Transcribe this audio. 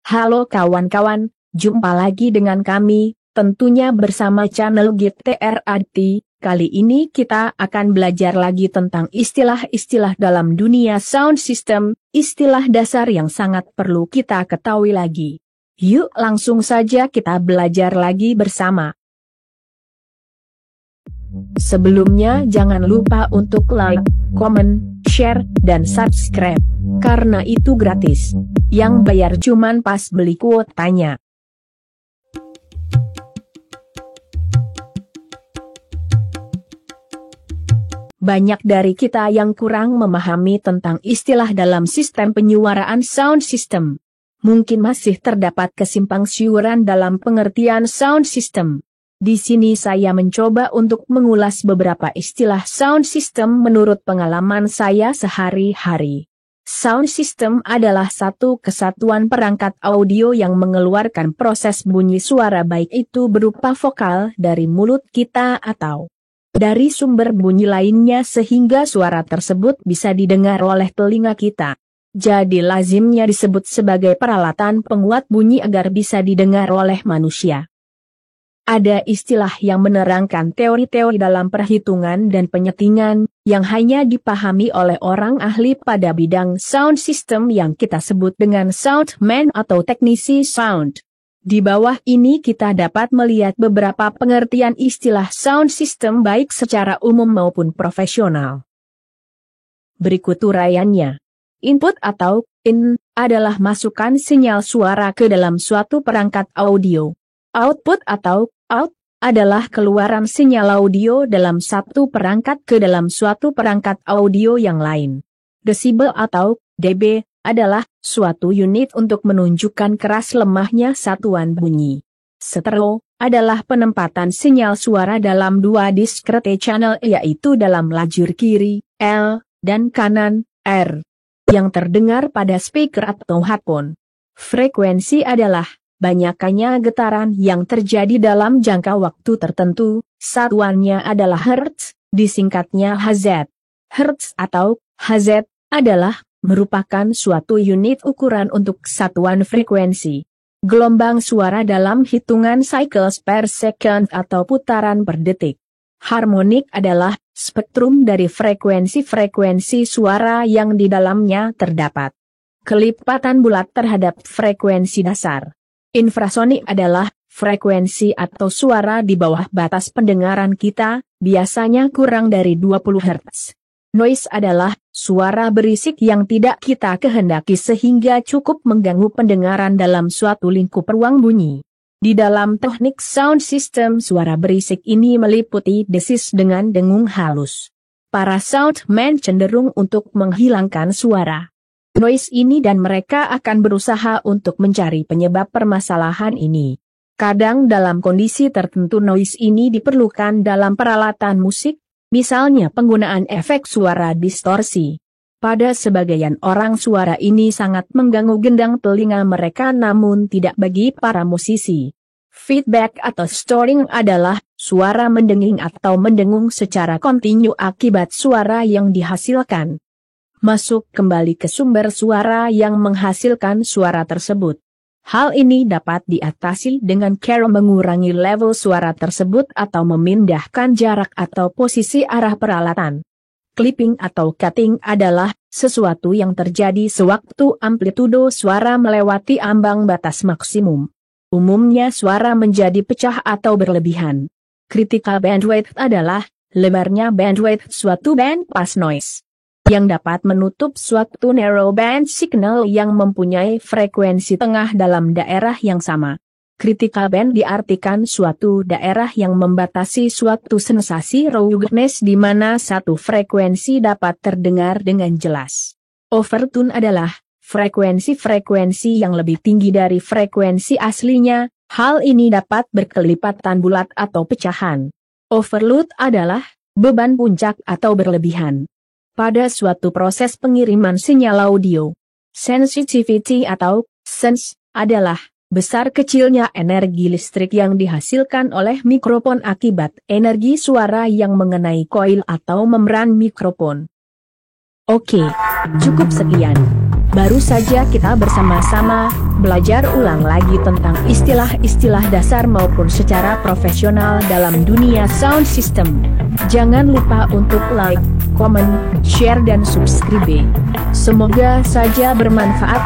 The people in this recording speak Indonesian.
Halo kawan-kawan, jumpa lagi dengan kami, tentunya bersama channel GTRAT. Kali ini kita akan belajar lagi tentang istilah-istilah dalam dunia sound system, istilah dasar yang sangat perlu kita ketahui lagi. Yuk langsung saja kita belajar lagi bersama. Sebelumnya jangan lupa untuk like, comment, share, dan subscribe. Karena itu gratis. Yang bayar cuman pas beli kuotanya. Banyak dari kita yang kurang memahami tentang istilah dalam sistem penyuaraan sound system. Mungkin masih terdapat kesimpangsiuran dalam pengertian sound system. Di sini saya mencoba untuk mengulas beberapa istilah sound system menurut pengalaman saya sehari-hari. Sound system adalah satu kesatuan perangkat audio yang mengeluarkan proses bunyi suara baik itu berupa vokal dari mulut kita atau dari sumber bunyi lainnya sehingga suara tersebut bisa didengar oleh telinga kita. Jadi lazimnya disebut sebagai peralatan penguat bunyi agar bisa didengar oleh manusia. Ada istilah yang menerangkan teori-teori dalam perhitungan dan penyetingan, yang hanya dipahami oleh orang ahli pada bidang sound system yang kita sebut dengan soundman atau teknisi sound. Di bawah ini kita dapat melihat beberapa pengertian istilah sound system baik secara umum maupun profesional. Berikut uraiannya. Input atau in adalah masukan sinyal suara ke dalam suatu perangkat audio. Output atau out adalah keluaran sinyal audio dalam satu perangkat ke dalam suatu perangkat audio yang lain. Desibel atau dB adalah suatu unit untuk menunjukkan keras lemahnya satuan bunyi. Stereo adalah penempatan sinyal suara dalam dua discrete channel yaitu dalam lajur kiri, L, dan kanan, R, yang terdengar pada speaker atau headphone. Frekuensi adalah banyaknya getaran yang terjadi dalam jangka waktu tertentu, satuannya adalah hertz, disingkatnya Hz. Hertz atau Hz adalah merupakan suatu unit ukuran untuk satuan frekuensi. Gelombang suara dalam hitungan cycles per second atau putaran per detik. Harmonik adalah spektrum dari frekuensi-frekuensi suara yang di dalamnya terdapat kelipatan bulat terhadap frekuensi dasar. Infrasonik adalah frekuensi atau suara di bawah batas pendengaran kita, biasanya kurang dari 20 Hz. Noise adalah suara berisik yang tidak kita kehendaki sehingga cukup mengganggu pendengaran dalam suatu lingkup ruang bunyi. Di dalam teknik sound system suara berisik ini meliputi desis dengan dengung halus. Para soundman cenderung untuk menghilangkan suara noise ini dan mereka akan berusaha untuk mencari penyebab permasalahan ini. Kadang dalam kondisi tertentu noise ini diperlukan dalam peralatan musik, misalnya penggunaan efek suara distorsi. Pada sebagian orang suara ini sangat mengganggu gendang telinga mereka namun tidak bagi para musisi. Feedback atau storing adalah suara mendenging atau mendengung secara kontinu akibat suara yang dihasilkan masuk kembali ke sumber suara yang menghasilkan suara tersebut. Hal ini dapat diatasi dengan cara mengurangi level suara tersebut atau memindahkan jarak atau posisi arah peralatan. Clipping atau cutting adalah sesuatu yang terjadi sewaktu amplitudo suara melewati ambang batas maksimum. Umumnya suara menjadi pecah atau berlebihan. Critical bandwidth adalah lebarnya bandwidth suatu band pass noise yang dapat menutup suatu narrow band signal yang mempunyai frekuensi tengah dalam daerah yang sama. Critical band diartikan suatu daerah yang membatasi suatu sensasi ruggedness di mana satu frekuensi dapat terdengar dengan jelas. Overtone adalah frekuensi-frekuensi yang lebih tinggi dari frekuensi aslinya, hal ini dapat berkelipatan bulat atau pecahan. Overload adalah beban puncak atau berlebihan pada suatu proses pengiriman sinyal audio. Sensitivity atau sense adalah besar kecilnya energi listrik yang dihasilkan oleh mikrofon akibat energi suara yang mengenai koil atau membran mikrofon. Oke, cukup sekian. Baru saja kita bersama-sama belajar ulang lagi tentang istilah-istilah dasar maupun secara profesional dalam dunia sound system. Jangan lupa untuk like, comment, share dan subscribe. Semoga saja bermanfaat.